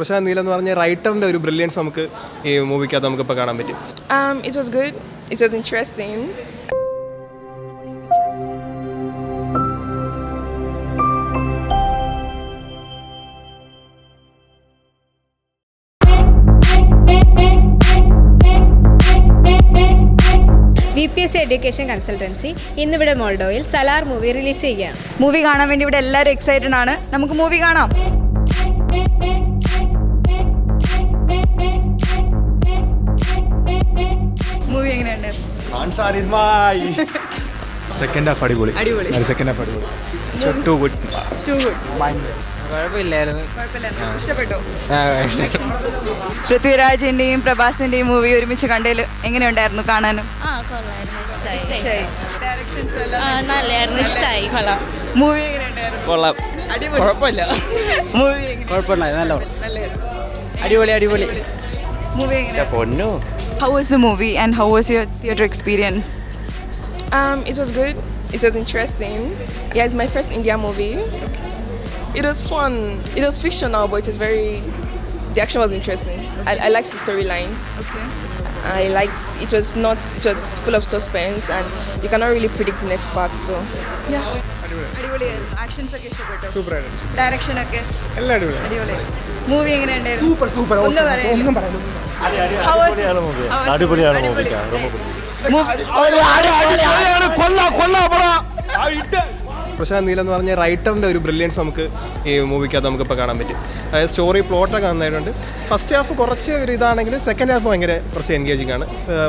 Prashant Neil എന്ന് പറഞ്ഞ റൈറ്ററിന്റെ ഒരു ബ്രില്യൻസ് നമുക്ക് ഈ മൂവിക്കകത്ത് നമുക്കിപ്പോൾ കാണാൻ പറ്റും. It was good. It was interesting. VPSC education consultancy ഇന്നിവിടെ മോൾഡോയിൽ സലാർ മൂവി റിലീസ് ചെയ്യുകയാണ്. മൂവി കാണാൻ വേണ്ടി ഇവിടെ എല്ലാവരും എക്സൈറ്റഡ് ആണ്. നമുക്ക് മൂവി കാണാം. മൂവി എങ്ങനെയുണ്ട്? സെക്കൻഡ് ഹാഫ് അടിപൊളി. സെക്കൻഡ് ഹാഫ് അടിപൊളി. Too good. കുഴപ്പമില്ലായിരുന്നു. ഇഷ്ടപ്പെട്ടോ? പൃഥ്വിരാജിന്റെയും പ്രഭാസിന്റെയും മൂവി ഒരുമിച്ച് കണ്ടതിൽ എങ്ങനെയുണ്ടായിരുന്നു കാണാനും? നല്ലായിരുന്നു, ഇഷ്ടമായി. കൊള്ളാം. മൂവി എങ്ങനെയുണ്ടായിരുന്നു? കൊള്ളാം. കുഴപ്പമില്ല. മൂവി കുഴപ്പമുണ്ടായിരുന്നു. അടിപൊളി അടിപൊളി. മൂവി എങ്ങനെയായിരുന്നു? How was the movie and how was your theatre experience? It was good. It was interesting. Yeah, it's my first India movie. It was fun. It was fictional, but it was the action was interesting. I liked the storyline. Okay. I liked it was full of suspense and you cannot really predict the next part. So yeah. അടിപൊളിയായിരുന്നു. Actions ഒക്കെ ഇഷ്ടപ്പെട്ടോ? Super ആയിരുന്നു. Direction ഒക്കെ എല്ലാം അടിപൊളി. അടിപൊളിയായിരുന്നു. Movie എങ്ങനെയുണ്ടായിരുന്നു? Super super. ഒന്നും പറയാനില്ല. അടിപൊളിയാണ് മൂവി. പ്രശാന്ത് നീൽ എന്ന് പറഞ്ഞ റൈറ്ററിന്റെ ഒരു ബ്രില്യൻസ് നമുക്ക് ഈ മൂവിക്കകത്ത് നമുക്കിപ്പോൾ കാണാൻ പറ്റും. അതായത് സ്റ്റോറി പ്ലോട്ടൊക്കെ നന്നായിട്ടുണ്ട്. ഫസ്റ്റ് ഹാഫ് കുറച്ച് ഒരു ഇതാണെങ്കിൽ സെക്കൻഡ് ഹാഫ് ഭയങ്കര കുറച്ച് എൻഗേജിങ് ആണ്.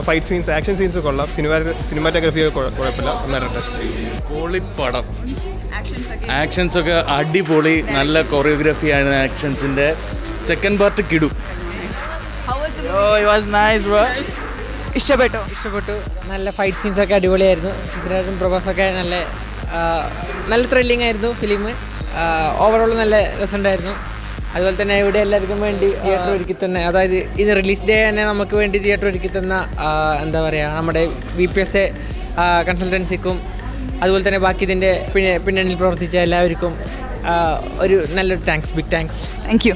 ഫൈറ്റ് സീൻസ്, ആക്ഷൻ സീൻസ് കൊള്ളാം. സിനിമാറ്റോഗ്രഫി കുഴപ്പമില്ല, നന്നായിട്ടുണ്ട്. പൊളിപ്പടം. ആക്ഷൻസ് ഒക്കെ അടിപൊളി. നല്ല കൊറിയോഗ്രാഫിയാണ് ആക്ഷൻസിന്റെ. Second part കിടും. ഇഷ്ടപ്പെട്ടു. നല്ല ഫൈറ്റ് സീൻസ് ഒക്കെ അടിപൊളിയായിരുന്നു. പൃഥ്വിരാജും പ്രഭാസൊക്കെ നല്ല ത്രില്ലിംഗ് ആയിരുന്നു ഫിലിം. ഓവറോൾ നല്ല രസമുണ്ടായിരുന്നു. അതുപോലെ തന്നെ ഇവിടെ എല്ലാവർക്കും വേണ്ടി തിയേറ്റർ ഒരുക്കി തന്നെ, അതായത് ഇന്ന് റിലീസ് ഡേ തന്നെ നമുക്ക് വേണ്ടി തിയേറ്റർ ഒരുക്കി തന്ന എന്താ പറയുക, നമ്മുടെ VPSC കൺസൾട്ടൻസിക്കും അതുപോലെ തന്നെ ബാക്കി ഇതിൻ്റെ പിന്നണിയിൽ പ്രവർത്തിച്ച എല്ലാവർക്കും ഒരു നല്ലൊരു thanks, big thanks. Thank U.